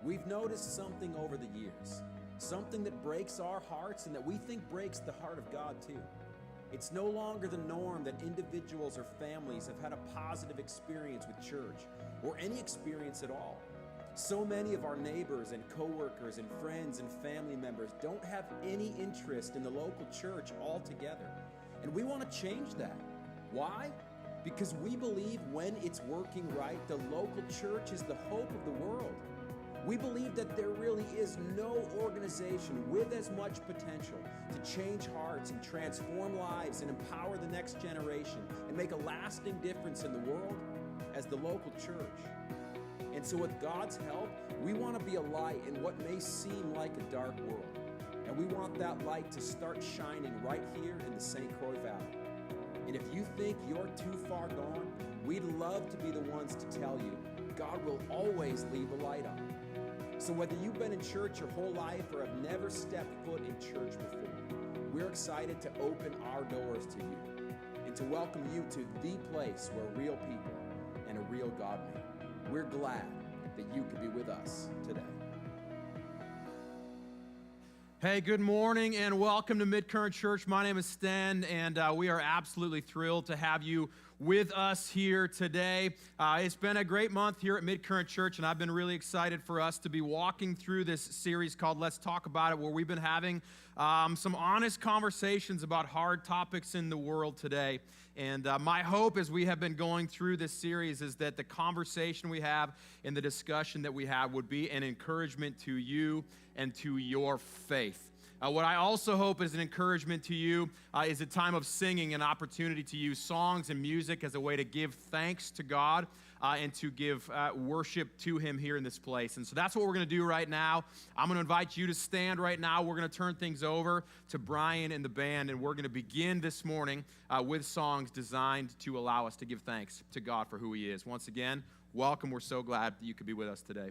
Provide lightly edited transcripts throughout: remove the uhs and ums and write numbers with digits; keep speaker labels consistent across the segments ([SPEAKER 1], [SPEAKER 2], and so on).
[SPEAKER 1] We've noticed something over the years, something that breaks our hearts and that we think breaks the heart of God too. It's no longer the norm that individuals or families have had a positive experience with church or any experience at all. So many of our neighbors and coworkers and friends and family members don't have any interest in the local church altogether. And we want to change that. Why? Because we believe when it's working right, the local church is the hope of the world. We believe that there really is no organization with as much potential to change hearts and transform lives and empower the next generation and make a lasting difference in the world as the local church. And so with God's help, we want to be a light in what may seem like a dark world. And we want that light to start shining right here in the St. Croix Valley. And if you think you're too far gone, we'd love to be the ones to tell you God will always leave a light on. So whether you've been in church your whole life or have never stepped foot in church before, we're excited to open our doors to you and to welcome you to the place where real people and a real God meet. We're glad that you could be with us today.
[SPEAKER 2] Hey, good morning and welcome to Midcurrent Church. My name is Sten, and we are absolutely thrilled to have you with us here today. It's been a great month here at Midcurrent Church, and I've been really excited for us to be walking through this series called Let's Talk About It, where we've been having some honest conversations about hard topics in the world today. And my hope as we have been going through this series is that the conversation we have and the discussion that we have would be an encouragement to you and to your faith. What I also hope is an encouragement to you is a time of singing, an opportunity to use songs and music as a way to give thanks to God and to give worship to Him here in this place. And so that's what we're going to do right now. I'm going to invite you to stand right now. We're going to turn things over to Brian and the band, and we're going to begin this morning with songs designed to allow us to give thanks to God for who He is. Once again, welcome. We're so glad that you could be with us today.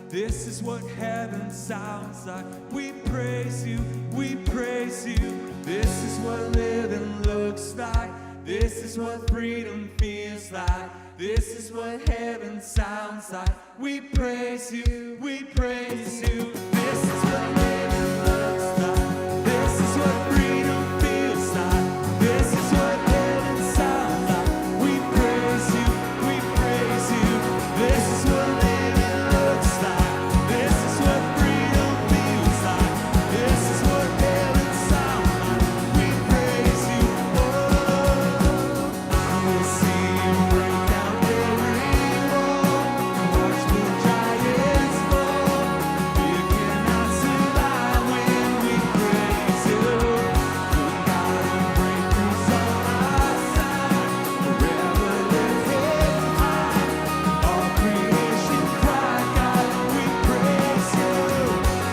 [SPEAKER 3] This is what heaven sounds like. We praise you, we praise you. This is what living looks like. This is what freedom feels like. This is what heaven sounds like. We praise you, we praise you. This is what heaven looks like. This is what freedom feels like. This is what heaven sounds like. We praise you, we praise you. This is what living looks like. This is what freedom feels like. This is what heaven sounds like. We praise you. Oh, I will see you break down every wall. Watch the giants fall. You cannot survive when we praise you. Good God and breakthroughs on our side. Forever lift heads high. All creation cry, God, we praise you.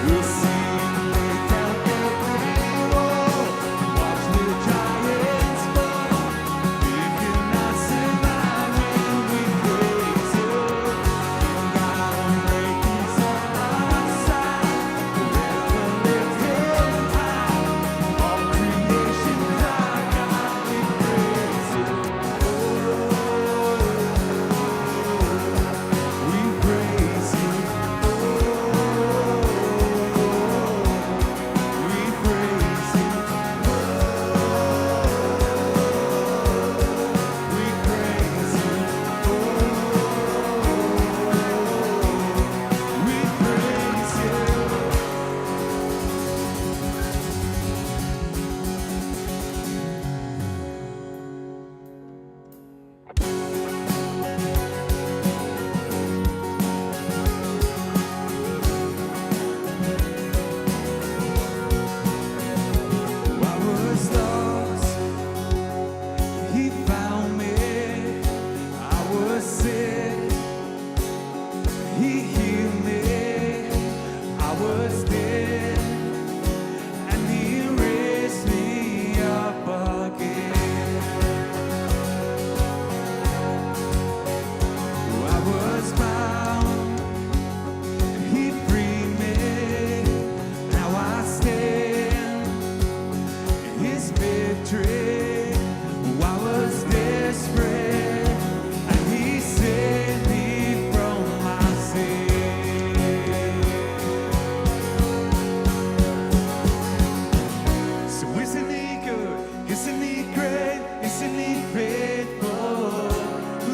[SPEAKER 3] We'll see you break down every wall. Watch the giants fall. You cannot survive when we praise you. Good God and breakthroughs on our side. Forever lift heads high. All creation cry, God, we praise you. We praise you. We praise you. We praise you. We praise you. I was lost, he found me. I was sick, he healed me. I was dead, and he raised me up again. I was bound, he freed me. Now I stand his victory. I was desperate, and he saved me from my sin. So isn't he good? Isn't he great? Isn't he faithful?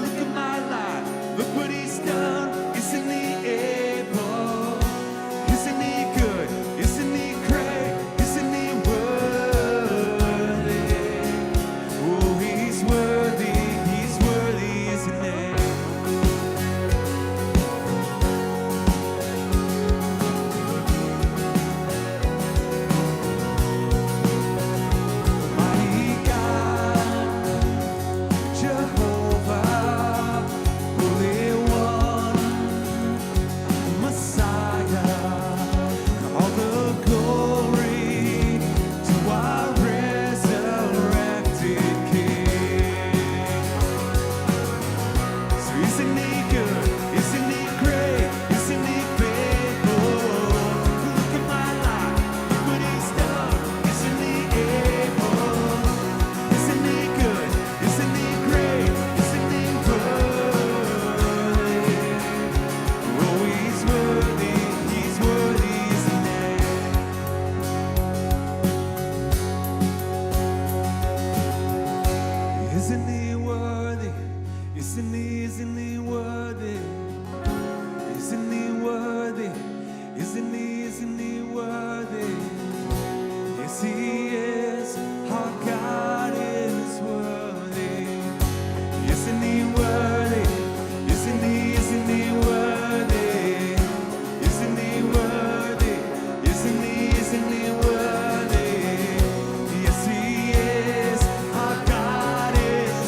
[SPEAKER 3] Look at my life, look what he's done. Isn't he able? Isn't he good? Isn't he great? Isn't he worthy? Oh, he's worthy, isn't he? Mighty God, Jehovah, Holy One, Messiah, all the glory to our resurrected King. So isn't he good? Isn't he great? Isn't he faithful? Look at my life, look what he's done. Isn't he able? Isn't he good? Isn't he great? Isn't he worthy? Oh, he's worthy, isn't he? Isn't he worthy? Isn't he worthy? Isn't he worthy? Isn't he worthy? Yes, he is. Our God is worthy. Isn't he worthy? Isn't he worthy? Isn't he worthy? Isn't he worthy? Yes, he is. Our God is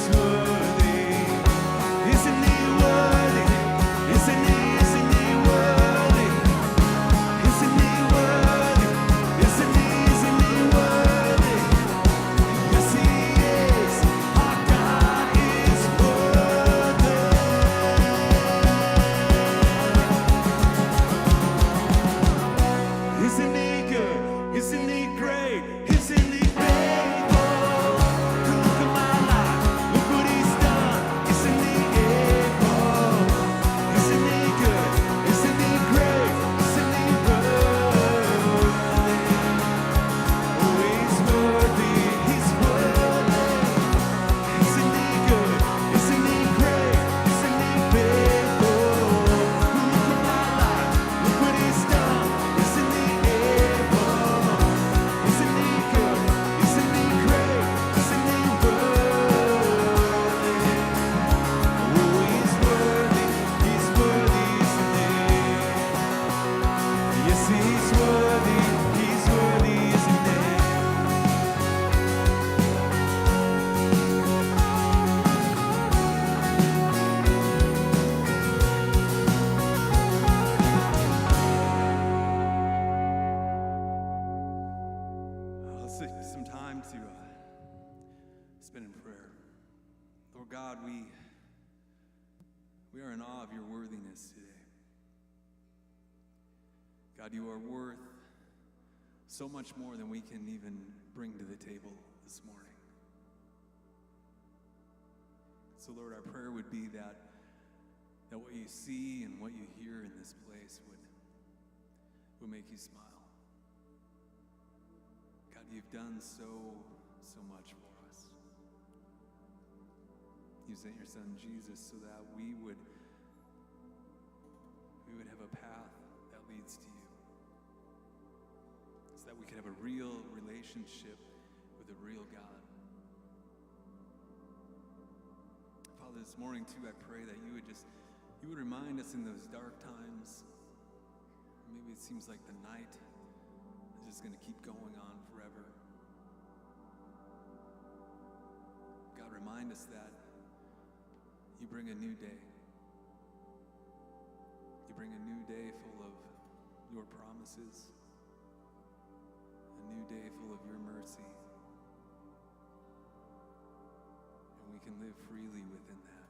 [SPEAKER 3] been in prayer. Lord God, we are in awe of your worthiness today. God, you are worth so much more than we can even bring to the table this morning. So Lord, our prayer would be that what you see and what you hear in this place would make you smile. God, you've done so much for us. You sent your son Jesus so that we would have a path that leads to you. So that we could have a real relationship with a real God. Father, this morning too, I pray that you would remind us in those dark times. Maybe it seems like the night is just going to keep going on forever. God, remind us that you bring a new day. You bring a new day full of your promises, a new day full of your mercy. And we can live freely within that.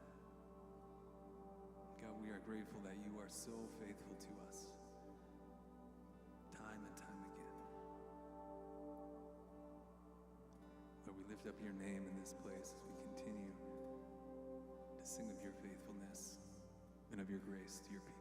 [SPEAKER 3] God, we are grateful that you are so faithful to us, time and time again. Lord, we lift up your name in this place as we continue to sing of your faithfulness and of your grace to your people.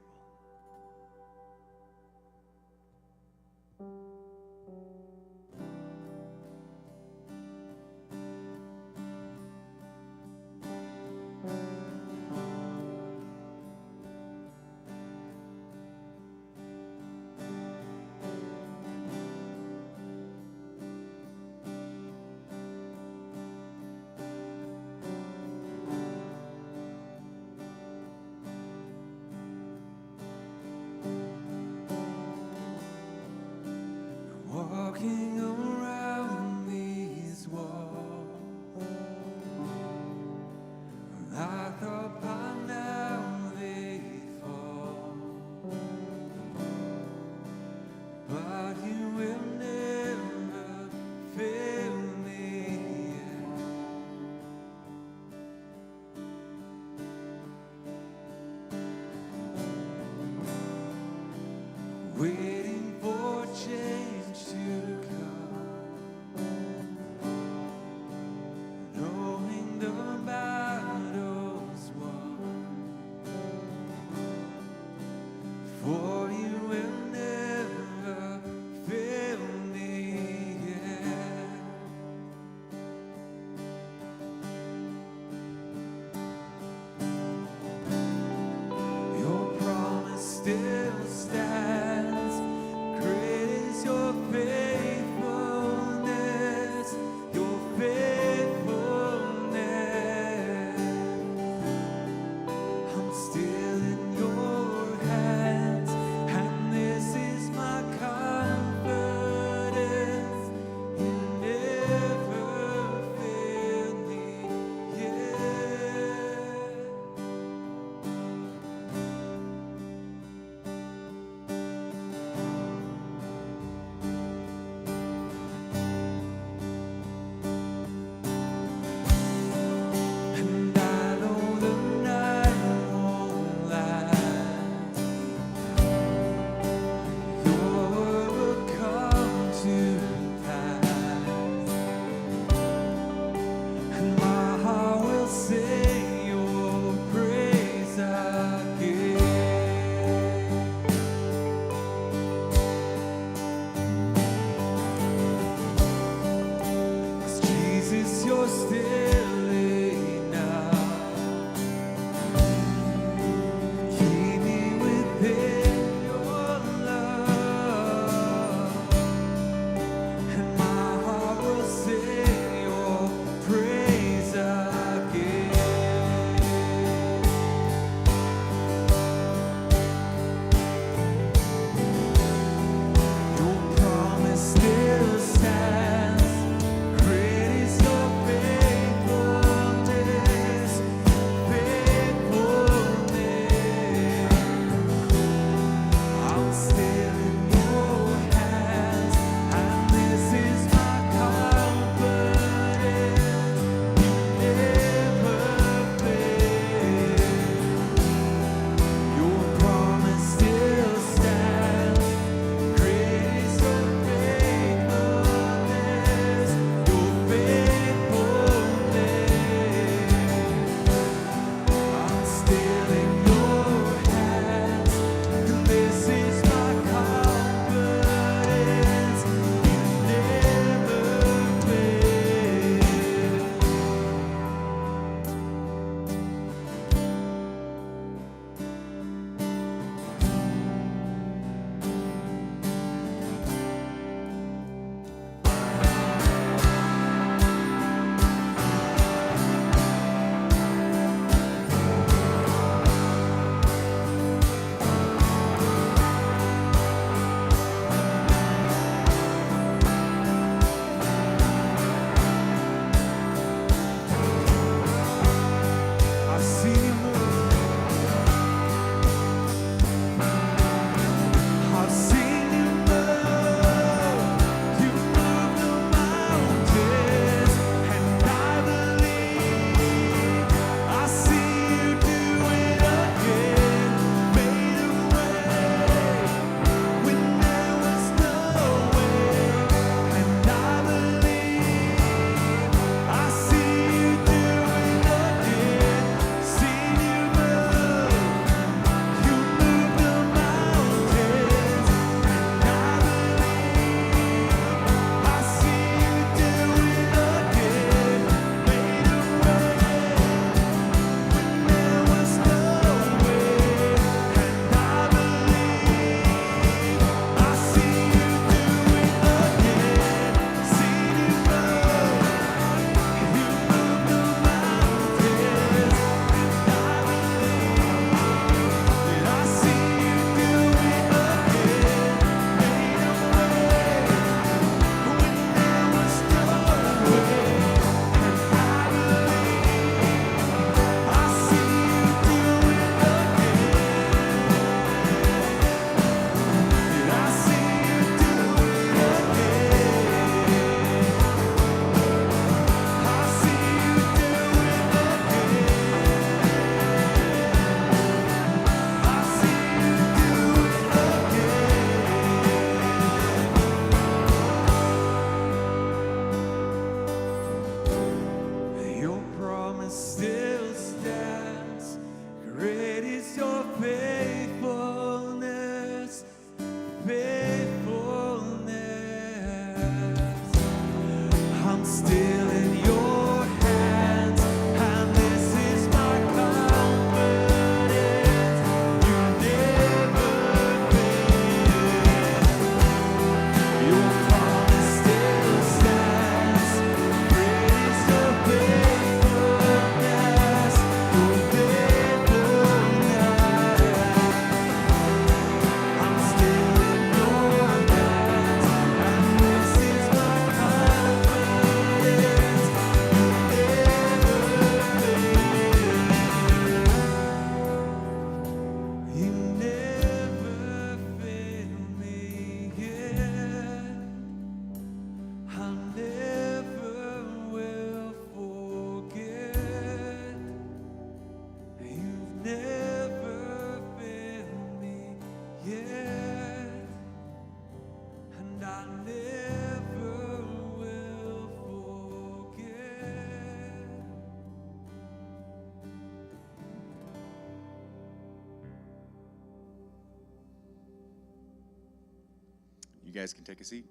[SPEAKER 4] You guys can take a seat.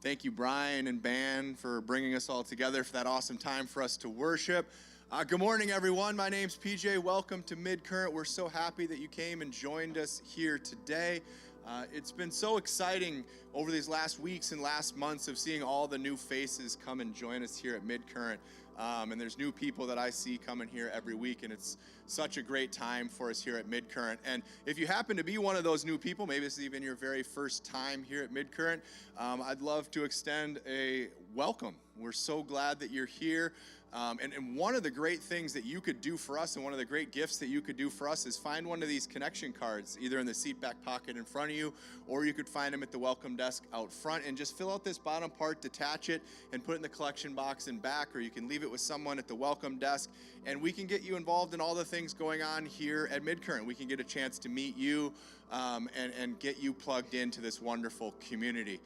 [SPEAKER 4] Thank you, Brian and band, for bringing us all together for that awesome time for us to worship. Good morning, everyone. My name's PJ. Welcome to Midcurrent. We're so happy that you came and joined us here today. It's been so exciting over these last weeks and last months of seeing all the new faces come and join us here at Midcurrent. And there's new people that I see coming here every week, and it's such a great time for us here at Midcurrent. And if you happen to be one of those new people, maybe this is even your very first time here at Midcurrent, I'd love to extend a welcome. We're so glad that you're here. And one of the great things that you could do for us, and one of the great gifts that you could do for us, is find one of these connection cards, either in the seat back pocket in front of you, or you could find them at the welcome desk out front, and just fill out this bottom part, detach it, and put it in the collection box in back, or you can leave it with someone at the welcome desk, and we can get you involved in all the things going on here at Midcurrent. We can get a chance to meet you and get you plugged into this wonderful community.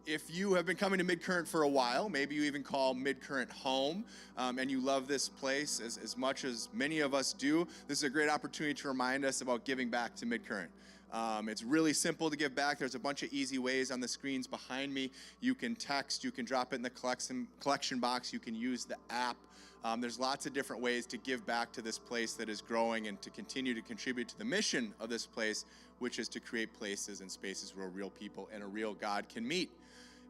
[SPEAKER 4] If you have been coming to Midcurrent for a while, maybe you even call Midcurrent home, and you love this place as much as many of us do, this is a great opportunity to remind us about giving back to Midcurrent. It's really simple to give back. There's a bunch of easy ways on the screens behind me. You can text, you can drop it in the collection box, you can use the app. There's lots of different ways to give back to this place that is growing and to continue to contribute to the mission of this place, which is to create places and spaces where real people and a real God can meet.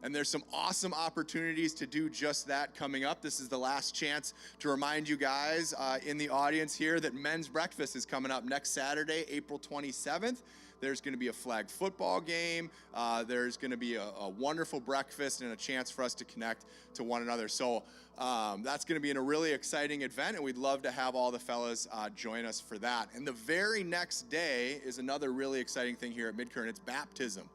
[SPEAKER 4] And there's some awesome opportunities to do just that coming up. This is the last chance to remind you guys in the audience here that men's breakfast is coming up next Saturday, April 27th. There's going to be a flag football game. There's going to be a wonderful breakfast and a chance for us to connect to one another. So that's going to be a really exciting event, and we'd love to have all the fellas join us for that. And the very next day is another really exciting thing here at Midcurrent. It's baptism.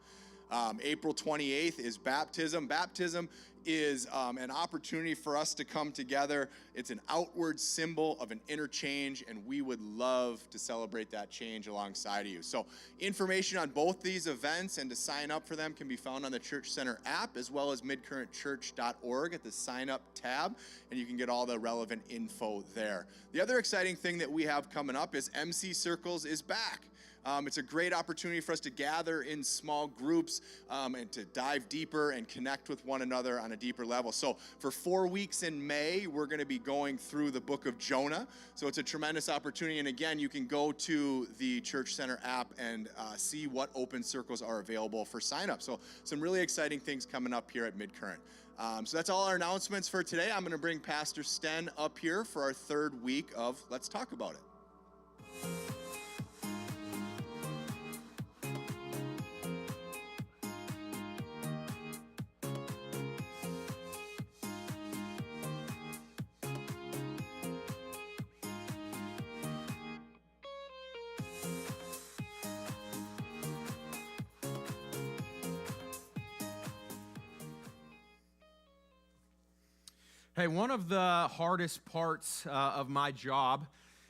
[SPEAKER 4] April 28th is baptism. Baptism is an opportunity for us to come together. It's an outward symbol of an inner change, and we would love to celebrate that change alongside of you. So information on both these events and to sign up for them can be found on the Church Center app, as well as midcurrentchurch.org at the sign up tab, and you can get all the relevant info there. The other exciting thing that we have coming up is MC Circles is back. It's a great opportunity for us to gather in small groups and to dive deeper and connect with one another on a deeper level. So for 4 weeks in May, we're going to be going through the book of Jonah. So it's a tremendous opportunity. And again, you can go to the Church Center app and see what open circles are available for sign up. So some really exciting things coming up here at Midcurrent. So that's all our announcements for today. I'm going to bring Pastor Sten up here for our third week of Let's Talk About It.
[SPEAKER 2] Hey, one of the hardest parts of my job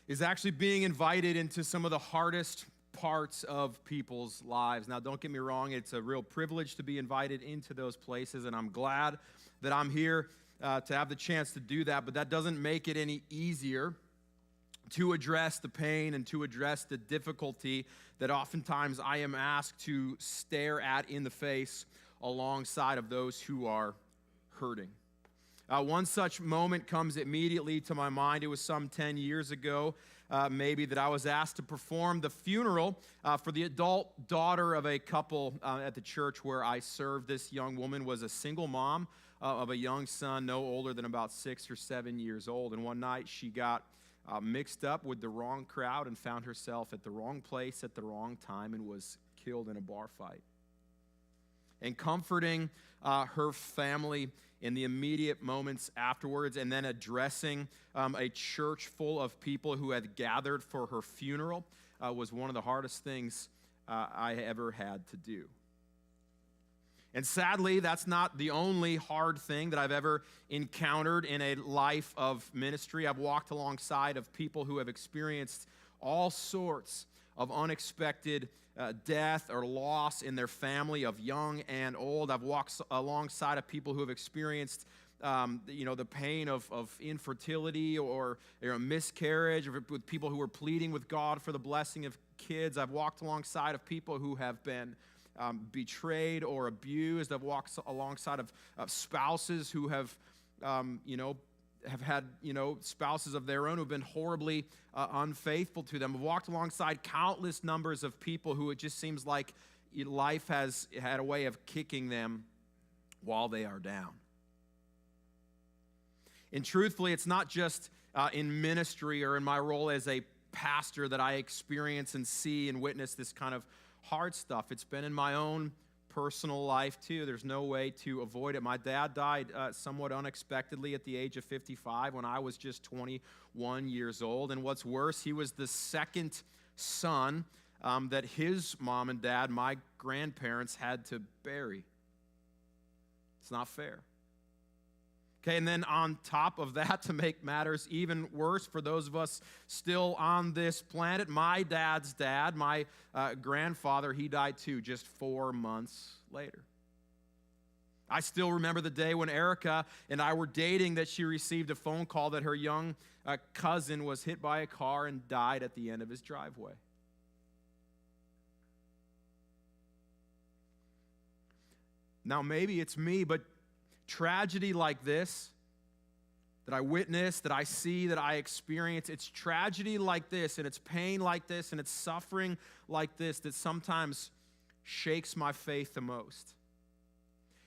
[SPEAKER 2] is actually being invited into some of the hardest parts of people's lives. Now, don't get me wrong, it's a real privilege to be invited into those places, and I'm glad that I'm here to have the chance to do that, but that doesn't make it any easier to address the pain and to address the difficulty that oftentimes I am asked to stare at in the face alongside of those who are hurting. One such moment comes immediately to my mind. It was some 10 years ago, maybe, that I was asked to perform the funeral for the adult daughter of a couple at the church where I served. This young woman was a single mom of a young son, no older than about 6 or 7 years old. And one night she got mixed up with the wrong crowd and found herself at the wrong place at the wrong time and was killed in a bar fight. And comforting her family in the immediate moments afterwards, and then addressing a church full of people who had gathered for her funeral was one of the hardest things I ever had to do. And sadly, that's not the only hard thing that I've ever encountered in a life of ministry. I've walked alongside of people who have experienced all sorts of unexpected death or loss in their family, of young and old. I've walked alongside of people who have experienced the pain of infertility or miscarriage, with people who are pleading with God for the blessing of kids. I've walked alongside of people who have been betrayed or abused. I've walked alongside of spouses who have had, spouses of their own who have been horribly unfaithful to them. I've walked alongside countless numbers of people who it just seems like life has had a way of kicking them while they are down. And truthfully, it's not just in ministry or in my role as a pastor that I experience and see and witness this kind of hard stuff. It's been in my own personal life too. There's no way to avoid it. My dad died somewhat unexpectedly at the age of 55 when I was just 21 years old. And what's worse, he was the second son that his mom and dad, my grandparents, had to bury. It's not fair. Okay, and then on top of that, to make matters even worse for those of us still on this planet, my dad's dad, my grandfather, he died too, just 4 months later. I still remember the day when Erica and I were dating that she received a phone call that her young cousin was hit by a car and died at the end of his driveway. Now, maybe it's me, but tragedy like this that I witness, that I see, that I experience, it's tragedy like this, and it's pain like this, and it's suffering like this that sometimes shakes my faith the most.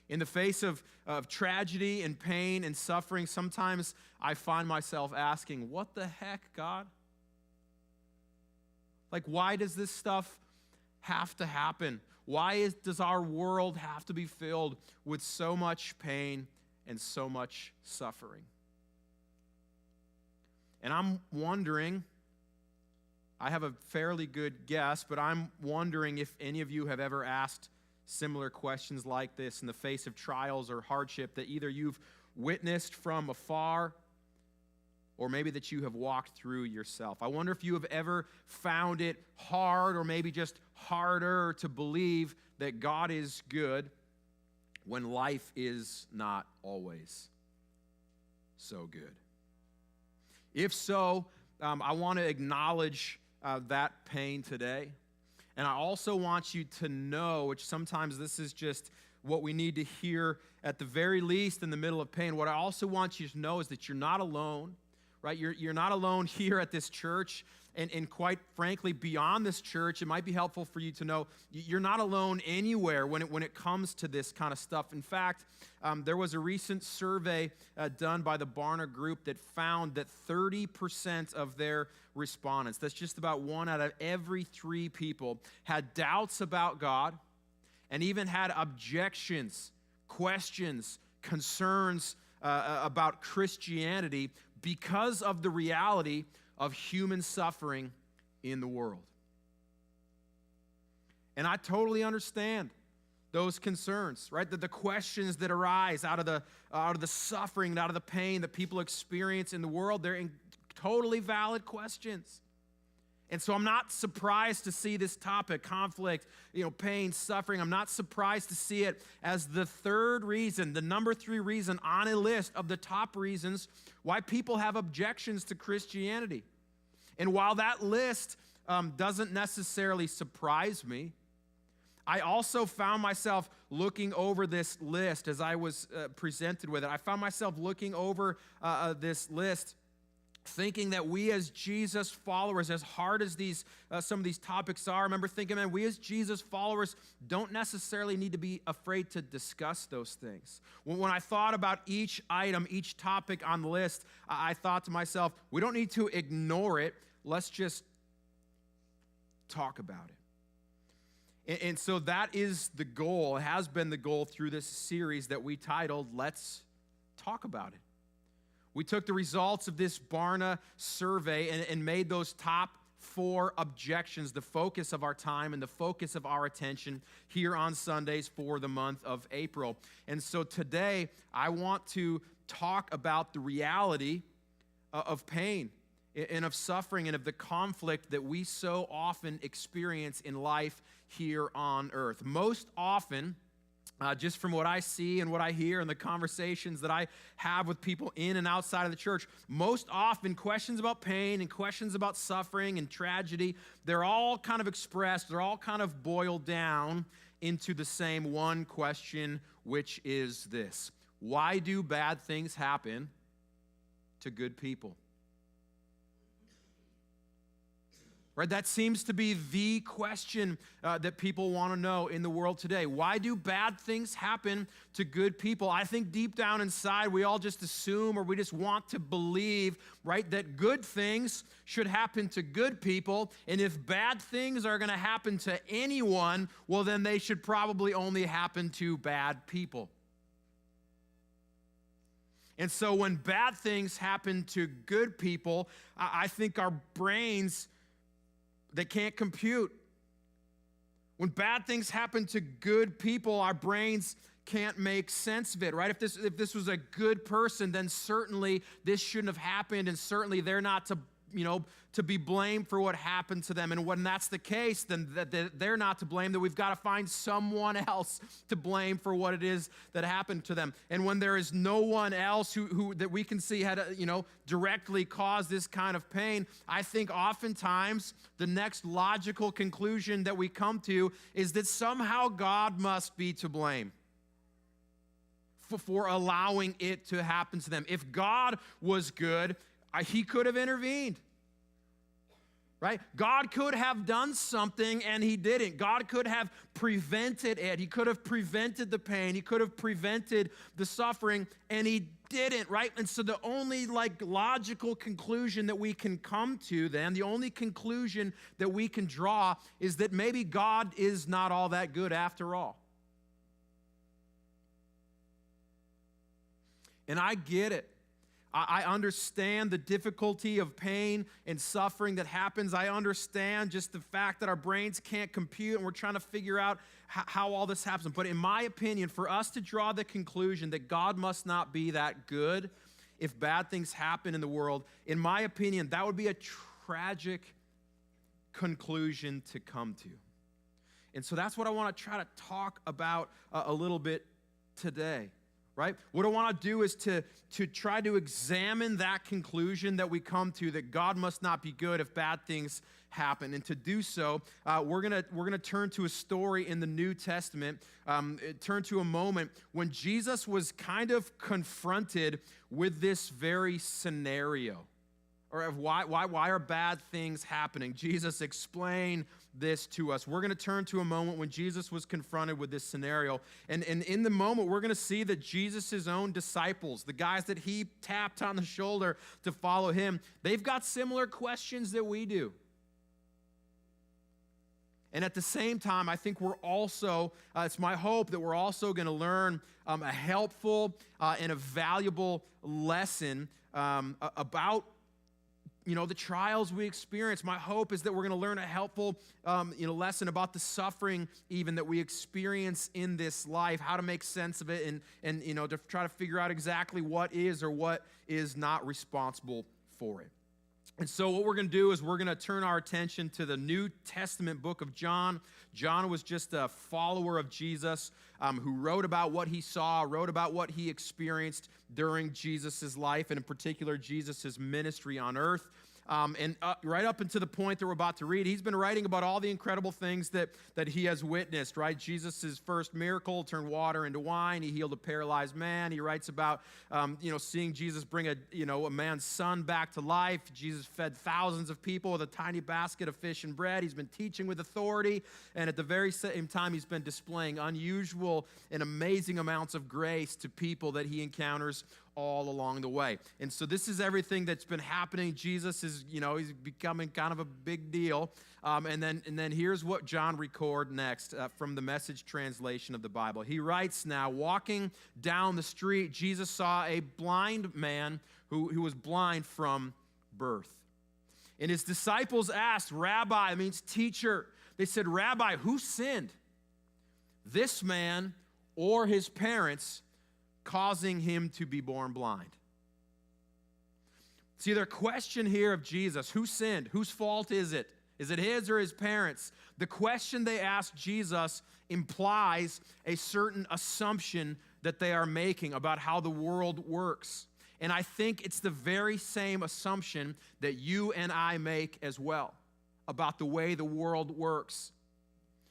[SPEAKER 2] In the face of tragedy and pain and suffering, sometimes I find myself asking, what the heck, God? Like, why does this stuff have to happen? Why does our world have to be filled with so much pain and so much suffering? And I'm wondering, I have a fairly good guess, but I'm wondering if any of you have ever asked similar questions like this in the face of trials or hardship that either you've witnessed from afar or maybe that you have walked through yourself. I wonder if you have ever found it hard or maybe just harder to believe that God is good when life is not always so good. If so, I want to acknowledge that pain today. And I also want you to know, which sometimes this is just what we need to hear at the very least in the middle of pain. What I also want you to know is that you're not alone. Right? You're not alone here at this church, and quite frankly, beyond this church, it might be helpful for you to know you're not alone anywhere when it comes to this kind of stuff. In fact, there was a recent survey done by the Barna Group that found that 30% of their respondents, that's just about 1 out of every 3 people, had doubts about God and even had objections, questions, concerns about Christianity because of the reality of human suffering in the world. And I totally understand those concerns, right? The questions that arise out of the suffering and out of the pain that people experience in the world, they're totally valid questions. And so I'm not surprised to see this topic, conflict, pain, suffering. I'm not surprised to see it as the third reason, the number 3 reason on a list of the top reasons why people have objections to Christianity. And while that list doesn't necessarily surprise me, I also found myself looking over this list as I was presented with it. I found myself looking over this list thinking that we as Jesus followers, as hard as some of these topics are, I remember thinking, man, we as Jesus followers don't necessarily need to be afraid to discuss those things. When I thought about each item, each topic on the list, I thought to myself, we don't need to ignore it. Let's just talk about it. And so that is the goal, it has been the goal through this series that we titled, Let's Talk About It. We took the results of this Barna survey and made those top 4 objections the focus of our time and the focus of our attention here on Sundays for the month of April. And so today, I want to talk about the reality of pain and of suffering and of the conflict that we so often experience in life here on earth. Most often, just from what I see and what I hear and the conversations that I have with people in and outside of the church, most often questions about pain and questions about suffering and tragedy, they're all kind of expressed, they're all kind of boiled down into the same one question, which is this: why do bad things happen to good people? Right? That seems to be the question that people want to know in the world today. Why do bad things happen to good people? I think deep down inside, we all just assume, or we just want to believe, right, that good things should happen to good people. And if bad things are going to happen to anyone, well, then they should probably only happen to bad people. And so when bad things happen to good people, I think our brains, they can't compute. When bad things happen to good people, our brains can't make sense of it, right? If this was a good person, then certainly this shouldn't have happened, and certainly they're not to be blamed for what happened to them. And when that's the case, then they're not to blame, that we've got to find someone else to blame for what it is that happened to them. And when there is no one else who that we can see had directly caused this kind of pain, I think oftentimes the next logical conclusion that we come to is that somehow God must be to blame for allowing it to happen to them. If God was good, he could have intervened, right? God could have done something and he didn't. God could have prevented it. He could have prevented the pain. He could have prevented the suffering, and he didn't, right? And so the only logical conclusion that we can come to then, the only conclusion that we can draw is that maybe God is not all that good after all. And I get it. I understand the difficulty of pain and suffering that happens. I understand just the fact that our brains can't compute and we're trying to figure out how all this happens. But in my opinion, for us to draw the conclusion that God must not be that good if bad things happen in the world, in my opinion, that would be a tragic conclusion to come to. And so that's what I want to try to talk about a little bit today. Right? What I want to do is to try to examine that conclusion that we come to, that God must not be good if bad things happen. And to do so, we're gonna turn to a story in the New Testament, turn to a moment when Jesus was kind of confronted with this very scenario, or of why are bad things happening. Jesus explained this to us. We're going to turn to a moment when Jesus was confronted with this scenario. And in the moment, we're going to see that Jesus' own disciples, the guys that he tapped on the shoulder to follow him, they've got similar questions that we do. And at the same time, I think we're also, it's my hope that we're also going to learn a helpful and a valuable lesson about the trials we experience. My hope is that we're going to learn a helpful lesson about the suffering even that we experience in this life, how to make sense of it, and to try to figure out exactly what is or what is not responsible for it. And so what we're going to do is we're going to turn our attention to the New Testament book of John. John was just a follower of Jesus who wrote about what he saw, wrote about what he experienced during Jesus' life, and in particular, Jesus' ministry on earth. Right up until the point that we're about to read, he's been writing about all the incredible things that he has witnessed, right? Jesus' first miracle turned water into wine. He healed a paralyzed man. He writes about, seeing Jesus bring a man's son back to life. Jesus fed thousands of people with a tiny basket of fish and bread. He's been teaching with authority. And at the very same time, he's been displaying unusual and amazing amounts of grace to people that he encounters all along the way. And so this is everything that's been happening. Jesus is, he's becoming kind of a big deal. And then here's what John records next from the Message translation of the Bible. He writes now, walking down the street, Jesus saw a blind man who was blind from birth. And his disciples asked, Rabbi, it means teacher. They said, Rabbi, who sinned? This man or his parents, causing him to be born blind? See, their question here of Jesus, who sinned? Whose fault is it? Is it his or his parents? The question they ask Jesus implies a certain assumption that they are making about how the world works. And I think it's the very same assumption that you and I make as well about the way the world works.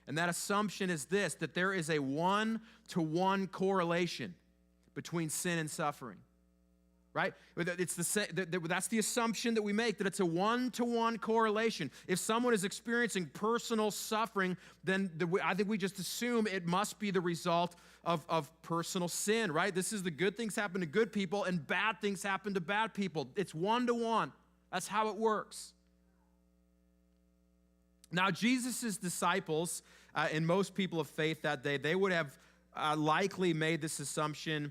[SPEAKER 2] And that assumption is this, that there is a one-to-one correlation between sin and suffering. Right? That's the assumption that we make, that it's a one-to-one correlation. If someone is experiencing personal suffering, then I think we just assume it must be the result of personal sin, right? This is the good things happen to good people and bad things happen to bad people. It's one-to-one. That's how it works. Now, Jesus' disciples and most people of faith that day, they would have likely made this assumption,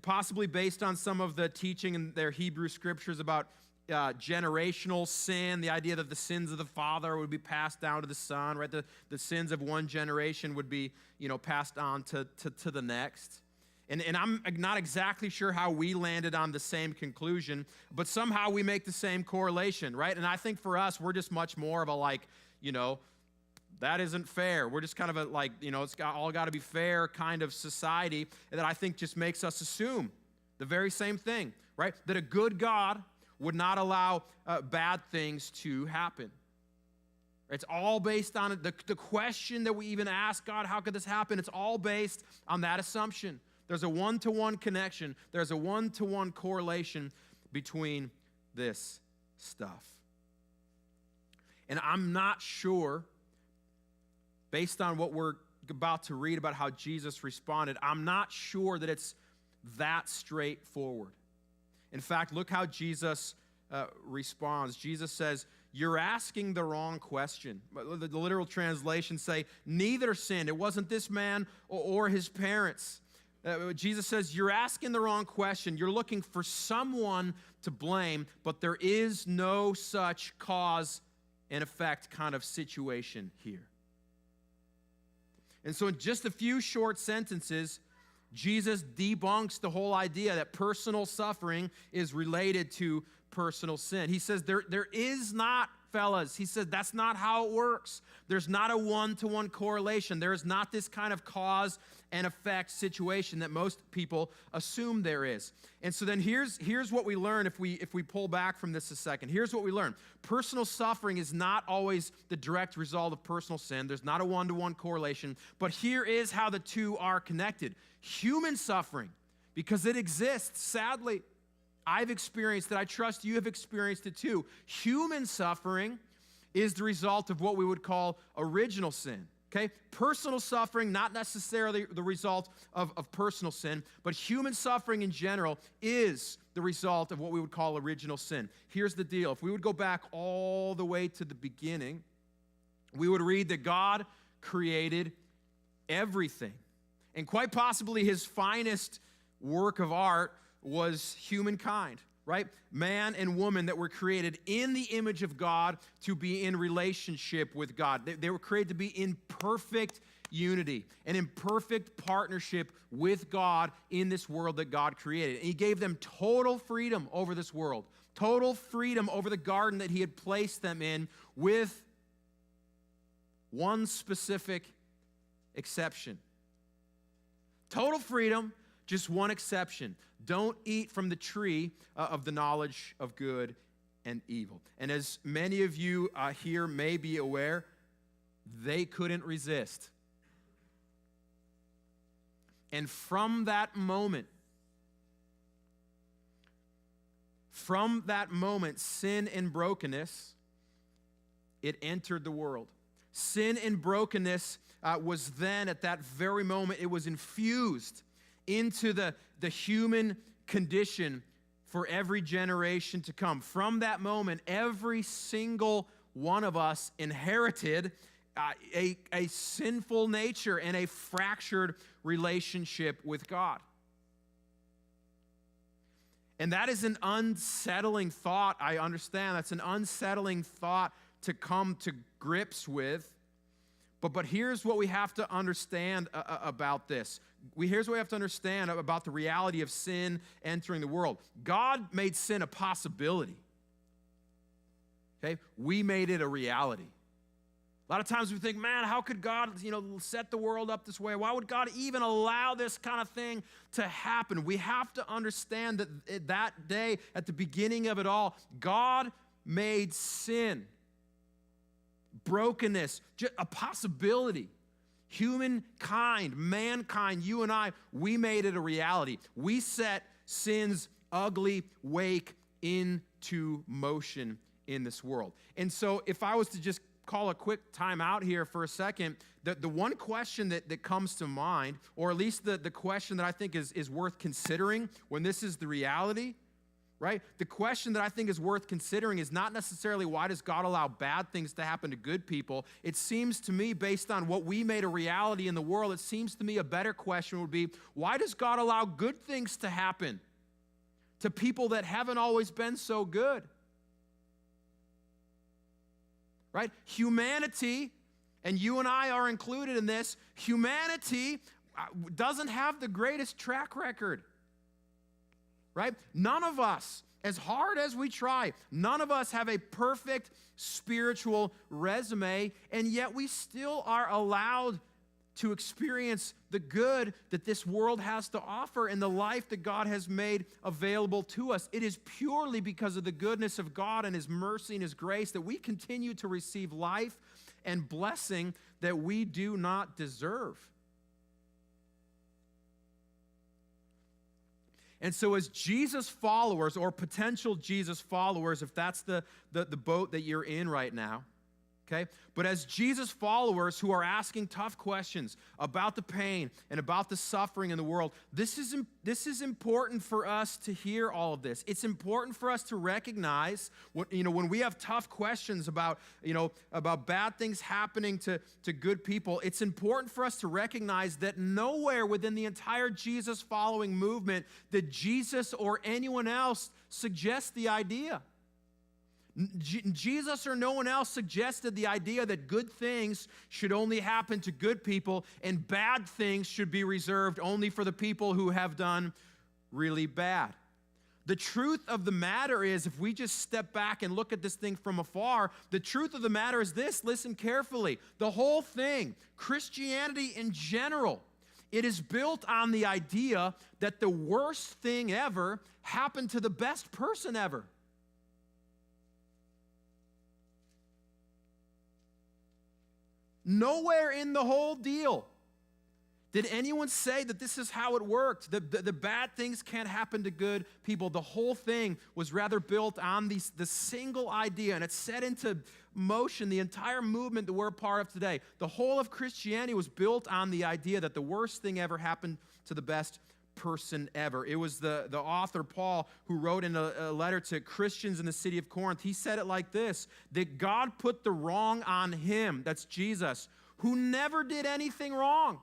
[SPEAKER 2] possibly based on some of the teaching in their Hebrew scriptures about generational sin, the idea that the sins of the father would be passed down to the son, right? The sins of one generation would be, passed on to the next. And I'm not exactly sure how we landed on the same conclusion, but somehow we make the same correlation, right? And I think for us, we're just much more of a that isn't fair. We're just kind of it's all got to be fair kind of society that I think just makes us assume the very same thing, right? That a good God would not allow bad things to happen. It's all based on the question that we even ask God, how could this happen? It's all based on that assumption. There's a one-to-one connection. There's a one-to-one correlation between this stuff. And I'm not sure, based on what we're about to read about how Jesus responded, I'm not sure that it's that straightforward. In fact, look how Jesus responds. Jesus says, "You're asking the wrong question." The literal translations say, "Neither sinned." It wasn't this man or his parents. Jesus says, "You're asking the wrong question. You're looking for someone to blame, but there is no such cause and effect kind of situation here." And so in just a few short sentences, Jesus debunks the whole idea that personal suffering is related to personal sin. He says there is not, fellas, he said that's not how it works. There's not a one-to-one correlation. There is not this kind of cause and effect situation that most people assume there is. And so then here's what we learn if we pull back from this a second. Here's what we learn. Personal suffering is not always the direct result of personal sin. There's not a one-to-one correlation. But here is how the two are connected. Human suffering, because it exists, sadly. I've experienced it. I trust you have experienced it too. Human suffering is the result of what we would call original sin. Okay? Personal suffering, not necessarily the result of personal sin, but human suffering in general is the result of what we would call original sin. Here's the deal. If we would go back all the way to the beginning, we would read that God created everything. And quite possibly his finest work of art was humankind, right? Man and woman that were created in the image of God to be in relationship with God. They were created to be in perfect unity and in perfect partnership with God in this world that God created. And he gave them total freedom over this world, total freedom over the garden that he had placed them in, with one specific exception. Total freedom, just one exception. Don't eat from the tree of the knowledge of good and evil. And as many of you here may be aware, they couldn't resist. And from that moment, sin and brokenness, it entered the world. Sin and brokenness was then, at that very moment, it was infused into the human condition for every generation to come. From that moment, every single one of us inherited a sinful nature and a fractured relationship with God. And that is an unsettling thought. I understand that's an unsettling thought to come to grips with. But here's what we have to understand about this. Here's what we have to understand about the reality of sin entering the world. God made sin a possibility. Okay? We made it a reality. A lot of times we think, man, how could God, set the world up this way? Why would God even allow this kind of thing to happen? We have to understand that that day, at the beginning of it all, God made sin, brokenness, just a possibility. Humankind, mankind, you and I, we made it a reality. We set sin's ugly wake into motion in this world. And so if I was to just call a quick time out here for a second, the one question that comes to mind, or at least the question that I think is worth considering when this is the reality, right? The question that I think is worth considering is not necessarily why does God allow bad things to happen to good people. It seems to me, based on what we made a reality in the world, it seems to me a better question would be, why does God allow good things to happen to people that haven't always been so good? Right? Humanity, and you and I are included in this, humanity doesn't have the greatest track record. Right? None of us, as hard as we try, none of us have a perfect spiritual resume, and yet we still are allowed to experience the good that this world has to offer and the life that God has made available to us. It is purely because of the goodness of God and His mercy and His grace that we continue to receive life and blessing that we do not deserve. And so as Jesus followers, or potential Jesus followers, if that's the boat that you're in right now, okay? But as Jesus followers who are asking tough questions about the pain and about the suffering in the world, this is important for us to hear all of this. It's important for us to recognize when we have tough questions about bad things happening to good people. It's important for us to recognize that nowhere within the entire Jesus following movement did Jesus or anyone else suggest the idea. Jesus or no one else suggested the idea that good things should only happen to good people and bad things should be reserved only for the people who have done really bad. The truth of the matter is, if we just step back and look at this thing from afar, the truth of the matter is this, listen carefully. The whole thing, Christianity in general, it is built on the idea that the worst thing ever happened to the best person ever. Nowhere in the whole deal did anyone say that this is how it worked. The bad things can't happen to good people. The whole thing was rather built on the single idea, and it set into motion the entire movement that we're a part of today. The whole of Christianity was built on the idea that the worst thing ever happened to the best person ever. It was the author Paul who wrote in a letter to Christians in the city of Corinth. He said it like this, that God put the wrong on him, that's Jesus, who never did anything wrong,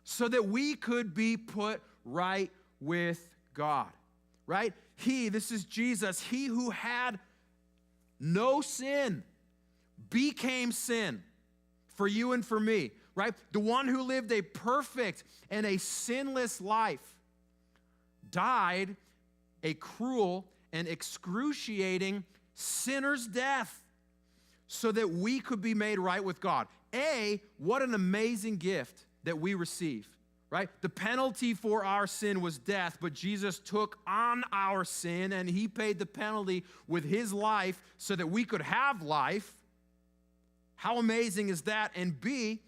[SPEAKER 2] so that we could be put right with God. Right? This is Jesus, he who had no sin became sin for you and for me. Right? The one who lived a perfect and a sinless life died a cruel and excruciating sinner's death so that we could be made right with God. What an amazing gift that we receive, right? The penalty for our sin was death, but Jesus took on our sin and He paid the penalty with His life so that we could have life. How amazing is that? And B,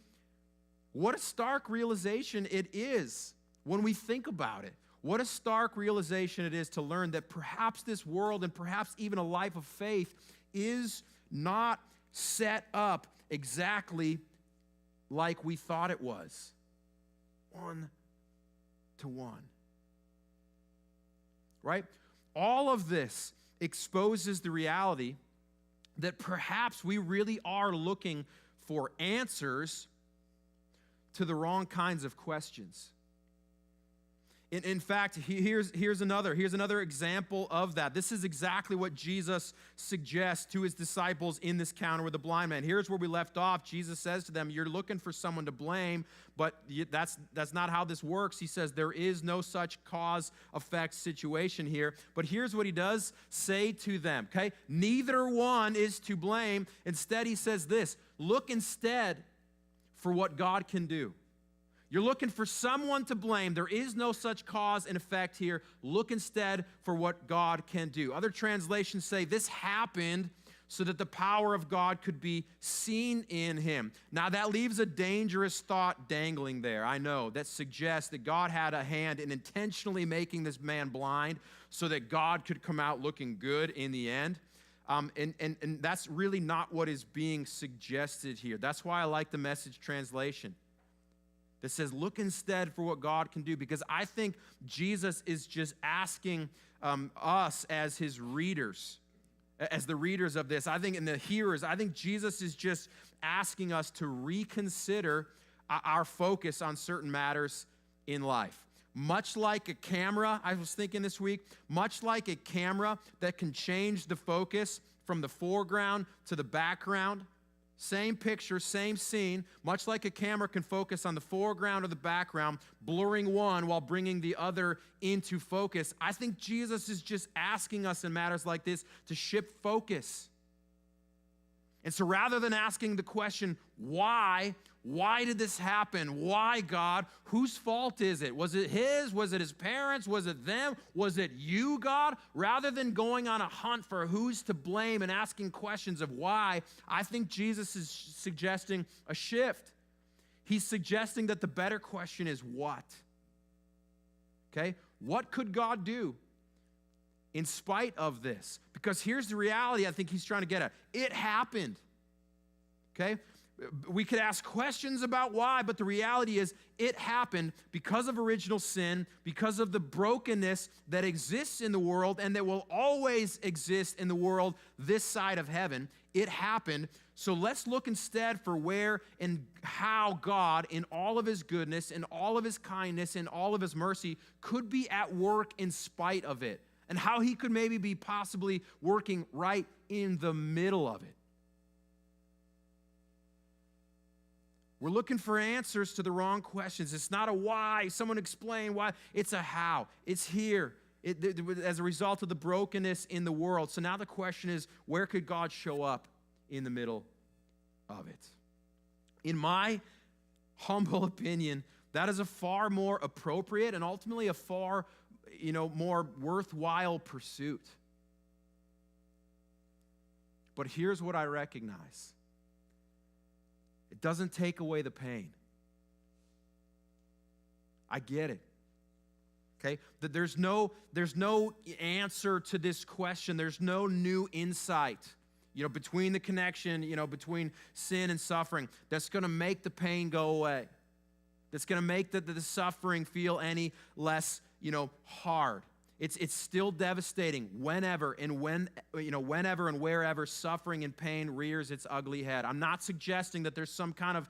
[SPEAKER 2] what a stark realization it is when we think about it. What a stark realization it is to learn that perhaps this world and perhaps even a life of faith is not set up exactly like we thought it was. 1-to-1. Right? All of this exposes the reality that perhaps we really are looking for answers to the wrong kinds of questions. In fact, here's another example of that. This is exactly what Jesus suggests to his disciples in this encounter with the blind man. Here's where we left off. Jesus says to them, you're looking for someone to blame, but that's not how this works. He says there is no such cause-effect situation here. But here's what he does say to them, okay? Neither one is to blame. Instead, he says this, look instead for what God can do. You're looking for someone to blame. There is no such cause and effect here. Look instead for what God can do. Other translations say this happened so that the power of God could be seen in him. Now that leaves a dangerous thought dangling there. I know that suggests that God had a hand in intentionally making this man blind so that God could come out looking good in the end. And that's really not what is being suggested here. That's why I like the Message translation that says, look instead for what God can do, because I think Jesus is just asking us as his readers, as the readers of this, I think in the hearers, I think Jesus is just asking us to reconsider our focus on certain matters in life. Much like a camera, I was thinking this week, much like a camera that can change the focus from the foreground to the background, same picture, same scene, much like a camera can focus on the foreground or the background, blurring one while bringing the other into focus. I think Jesus is just asking us in matters like this to shift focus. And so rather than asking the question, why did this happen? Why, God? Whose fault is it? Was it his? Was it his parents? Was it them? Was it you, God? Rather than going on a hunt for who's to blame and asking questions of why, I think Jesus is suggesting a shift. He's suggesting that the better question is what? Okay? What could God do in spite of this? Because here's the reality I think he's trying to get at. It happened. Okay? We could ask questions about why, but the reality is it happened because of original sin, because of the brokenness that exists in the world and that will always exist in the world this side of heaven. It happened. So let's look instead for where and how God, in all of his goodness, in all of his kindness, in all of his mercy, could be at work in spite of it, and how he could maybe be possibly working right in the middle of it. We're looking for answers to the wrong questions. It's not a why. Someone explain why. It's a how. It's here as a result of the brokenness in the world. So now the question is, where could God show up in the middle of it? In my humble opinion, that is a far more appropriate and ultimately a far, more worthwhile pursuit. But here's what I recognize. It doesn't take away the pain. I get it. Okay? That there's no answer to this question. There's no new insight, between the connection, between sin and suffering that's going to make the pain go away. That's going to make the suffering feel any less, hard. It's still devastating whenever and wherever suffering and pain rears its ugly head. I'm not suggesting that there's some kind of,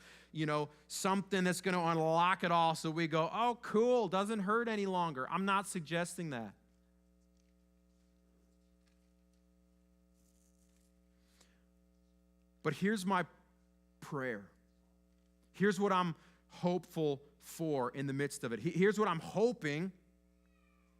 [SPEAKER 2] something that's going to unlock it all so we go, oh, cool, doesn't hurt any longer. I'm not suggesting that. But here's my prayer. Here's what I'm hopeful for in the midst of it. Here's what I'm hoping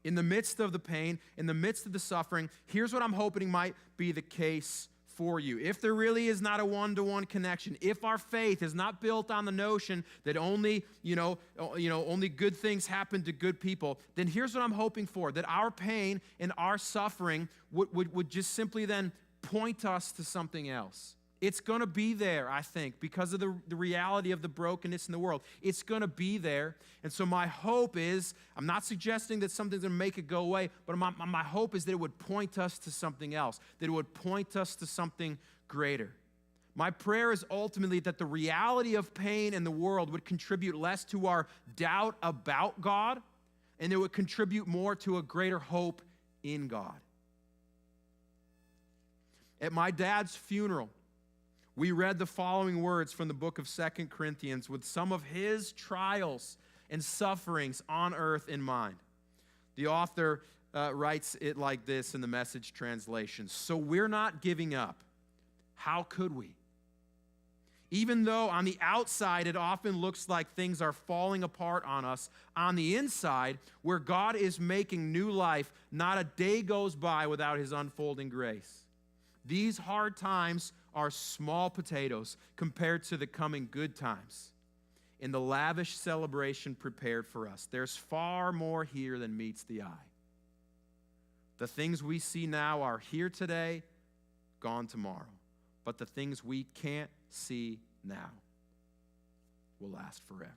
[SPEAKER 2] in the midst of the pain, in the midst of the suffering. Here's what I'm hoping might be the case for you. If there really is not a one-to-one connection, if our faith is not built on the notion that only good things happen to good people, then here's what I'm hoping for, that our pain and our suffering would just simply then point us to something else. It's going to be there, I think, because of the reality of the brokenness in the world. It's going to be there. And so my hope is, I'm not suggesting that something's going to make it go away, but my hope is that it would point us to something else, that it would point us to something greater. My prayer is ultimately that the reality of pain in the world would contribute less to our doubt about God, and it would contribute more to a greater hope in God. At my dad's funeral, we read the following words from the book of 2 Corinthians with some of his trials and sufferings on earth in mind. The author writes it like this in the Message translation. So we're not giving up. How could we? Even though on the outside it often looks like things are falling apart on us, on the inside, where God is making new life, not a day goes by without his unfolding grace. These hard times are small potatoes compared to the coming good times in the lavish celebration prepared for us. There's far more here than meets the eye. The things we see now are here today, gone tomorrow. But the things we can't see now will last forever.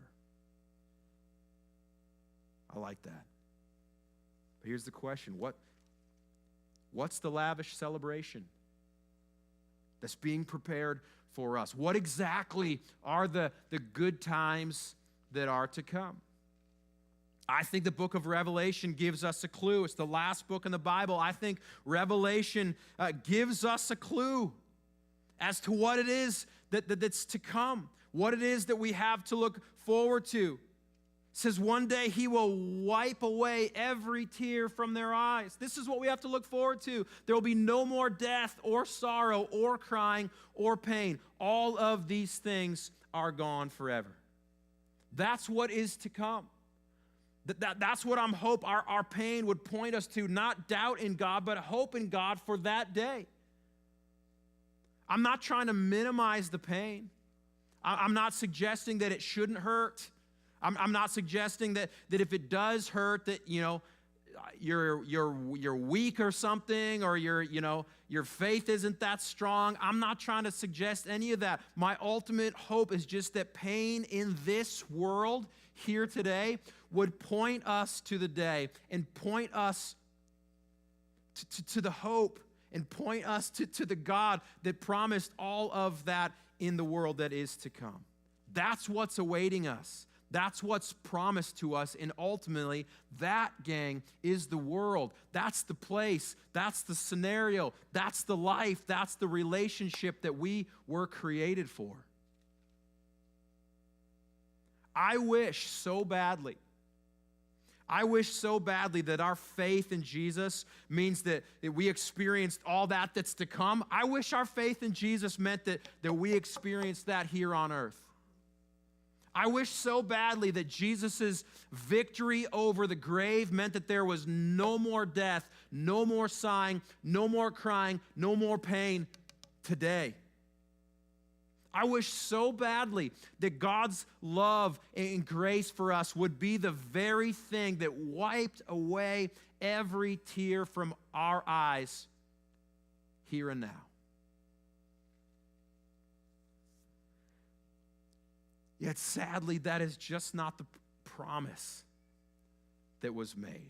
[SPEAKER 2] I like that. But here's the question. What's the lavish celebration that's being prepared for us? What exactly are the good times that are to come? I think the book of Revelation gives us a clue. It's the last book in the Bible. I think Revelation gives us a clue as to what it is that's to come, what it is that we have to look forward to. It says one day he will wipe away every tear from their eyes. This is what we have to look forward to. There will be no more death or sorrow or crying or pain. All of these things are gone forever. That's what is to come. That's what I'm hope our pain would point us to, not doubt in God, but hope in God for that day. I'm not trying to minimize the pain. I'm not suggesting that it shouldn't hurt. I'm not suggesting that if it does hurt, that you're weak or something, or your faith isn't that strong. I'm not trying to suggest any of that. My ultimate hope is just that pain in this world here today would point us to the day and point us to the hope and point us to the God that promised all of that in the world that is to come. That's what's awaiting us. That's what's promised to us. And ultimately, that, gang, is the world. That's the place. That's the scenario. That's the life. That's the relationship that we were created for. I wish so badly that our faith in Jesus means that we experienced all that's to come. I wish our faith in Jesus meant that we experienced that here on earth. I wish so badly that Jesus' victory over the grave meant that there was no more death, no more sighing, no more crying, no more pain today. I wish so badly that God's love and grace for us would be the very thing that wiped away every tear from our eyes here and now. Yet sadly, that is just not the promise that was made.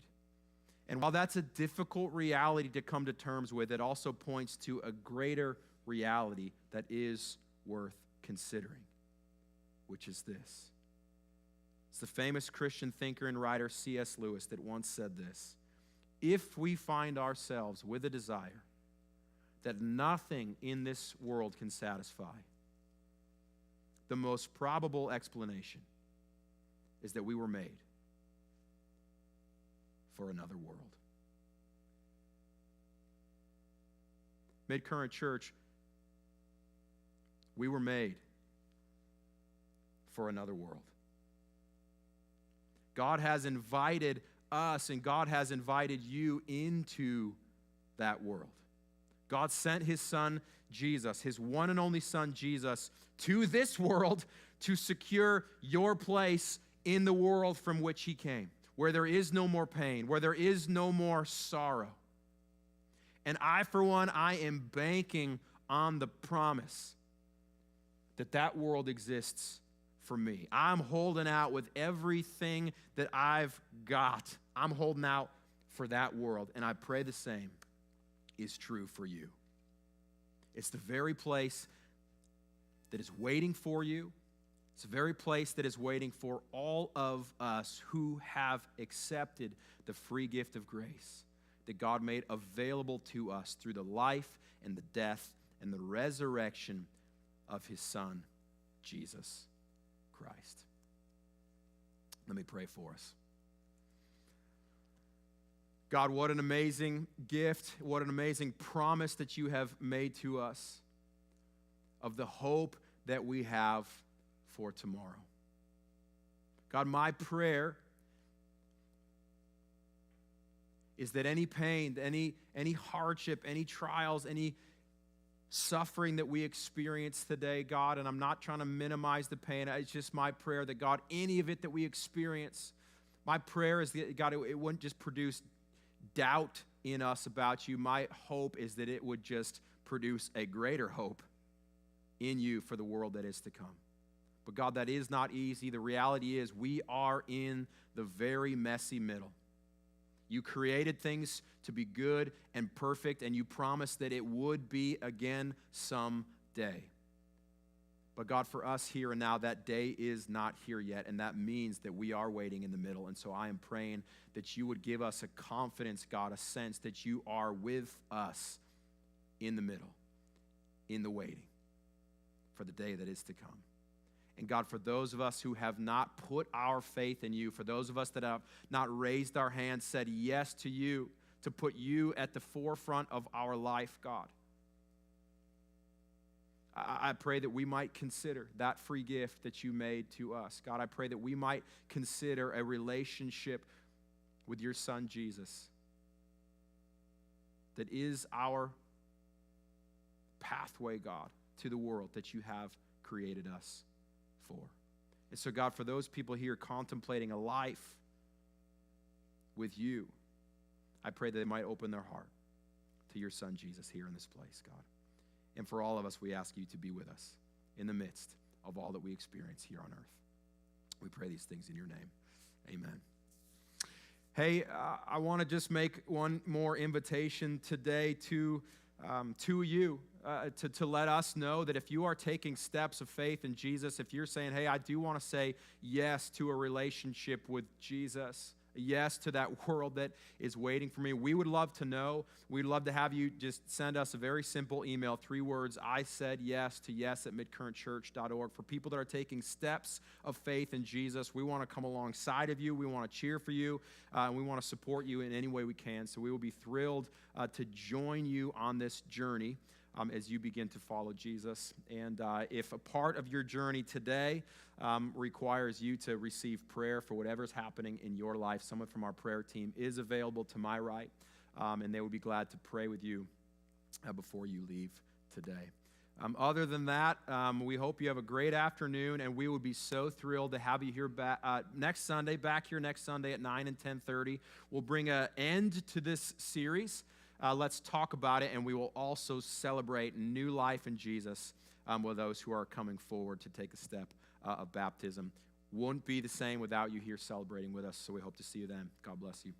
[SPEAKER 2] And while that's a difficult reality to come to terms with, it also points to a greater reality that is worth considering, which is this. It's the famous Christian thinker and writer C.S. Lewis that once said this: if we find ourselves with a desire that nothing in this world can satisfy, the most probable explanation is that we were made for another world. Midcurrent Church, we were made for another world. God has invited us and God has invited you into that world. God sent his son, Jesus, his one and only son, Jesus, to this world to secure your place in the world from which he came, where there is no more pain, where there is no more sorrow. And I, for one, I am banking on the promise that world exists for me. I'm holding out with everything that I've got. I'm holding out for that world, and I pray the same is true for you. It's the very place that is waiting for you. It's the very place that is waiting for all of us who have accepted the free gift of grace that God made available to us through the life and the death and the resurrection of his son, Jesus Christ. Let me pray for us. God, what an amazing gift, what an amazing promise that you have made to us of the hope that we have for tomorrow. God, my prayer is that any pain, any hardship, any trials, any suffering that we experience today, God, and I'm not trying to minimize the pain, it's just my prayer that, God, any of it that we experience, my prayer is that, God, it wouldn't just produce doubt in us about you. My hope is that it would just produce a greater hope in you for the world that is to come. But God, that is not easy. The reality is we are in the very messy middle. You created things to be good and perfect, and you promised that it would be again someday. But God, for us here and now, that day is not here yet, and that means that we are waiting in the middle. And so I am praying that you would give us a confidence, God, a sense that you are with us in the middle, in the waiting for the day that is to come. And God, for those of us who have not put our faith in you, for those of us that have not raised our hands, said yes to you, to put you at the forefront of our life, God, I pray that we might consider that free gift that you made to us. God, I pray that we might consider a relationship with your Son, Jesus, that is our pathway, God, to the world that you have created us for. And so, God, for those people here contemplating a life with you, I pray that they might open their heart to your Son, Jesus, here in this place, God. And for all of us, we ask you to be with us in the midst of all that we experience here on earth. We pray these things in your name. Amen. Hey, I want to just make one more invitation today to you to let us know that if you are taking steps of faith in Jesus, if you're saying, hey, I do want to say yes to a relationship with Jesus, yes to that world that is waiting for me, we would love to know. We'd love to have you just send us a very simple email, 3 words, I said yes, to yes@midcurrentchurch.org. For people that are taking steps of faith in Jesus, we want to come alongside of you. We want to cheer for you. And we want to support you in any way we can. So we will be thrilled to join you on this journey as you begin to follow Jesus. And if a part of your journey today requires you to receive prayer for whatever's happening in your life, someone from our prayer team is available to my right, and they would be glad to pray with you before you leave today. Other than that, we hope you have a great afternoon, and we would be so thrilled to have you here back next Sunday at 9 and 10:30. We'll bring an end to this series. Let's talk about it, and we will also celebrate new life in Jesus with those who are coming forward to take a step of baptism. Won't be the same without you here celebrating with us, so we hope to see you then. God bless you.